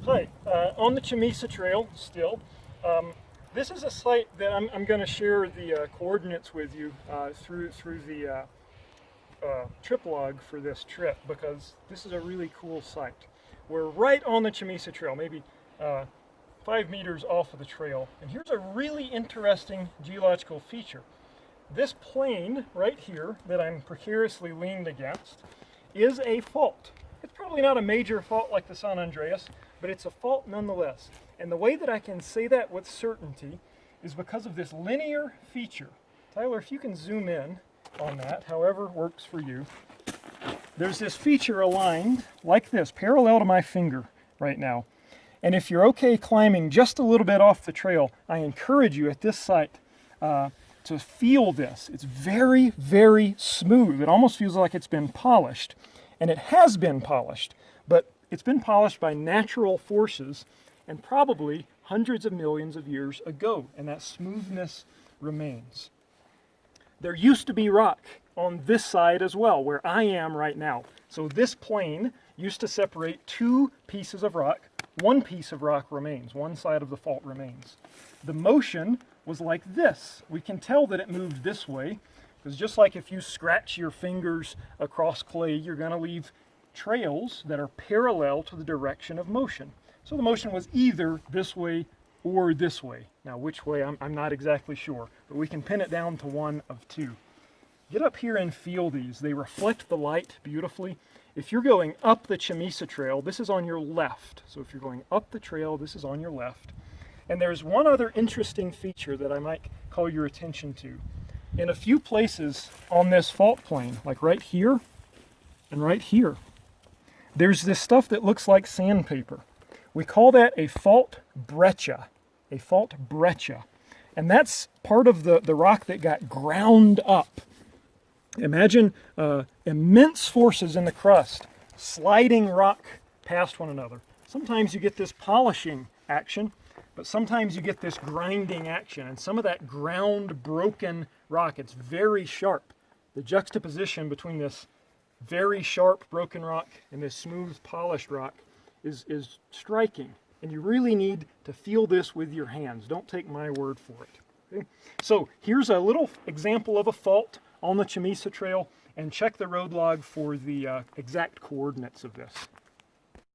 Hi, on the Chamisa Trail still. This is a site that I'm going to share the coordinates with you through the trip log for this trip, because this is a really cool site. We're right on the Chamisa Trail, maybe 5 meters off of the trail. And here's a really interesting geological feature. This plane right here that I'm precariously leaned against is a fault. It's probably not a major fault like the San Andreas, but it's a fault nonetheless. And the way that I can say that with certainty is because of this linear feature. Tyler, if you can zoom in on that, however works for you. There's this feature aligned like this, parallel to my finger right now. And if you're okay climbing just a little bit off the trail, I encourage you at this site to feel this. It's very, very smooth. It almost feels like it's been polished. And it has been polished, but it's been polished by natural forces and probably hundreds of millions of years ago, and that smoothness remains. There used to be rock on this side as well, where I am right now. So this plane used to separate two pieces of rock. One piece of rock remains, one side of the fault remains. The motion was like this. We can tell that it moved this way, because just like if you scratch your fingers across clay, you're going to leave trails that are parallel to the direction of motion. So the motion was either this way or this way. Now which way, I'm not exactly sure, but we can pin it down to one of two. Get up here and feel these. They reflect the light beautifully. If you're going up the Chamisa Trail, this is on your left. So if you're going up the trail, this is on your left. And there's one other interesting feature that I might call your attention to. In a few places on this fault plane, like right here and right here, there's this stuff that looks like sandpaper. We call that a fault breccia, a fault breccia. And that's part of the rock that got ground up. Imagine immense forces in the crust sliding rock past one another. Sometimes you get this polishing action, but sometimes you get this grinding action, and some of that ground broken rock, it's very sharp. The juxtaposition between this very sharp broken rock and this smooth polished rock is striking, and you really need to feel this with your hands. Don't take my word for it. Okay? So here's a little example of a fault on the Chamisa Trail, and check the road log for the exact coordinates of this.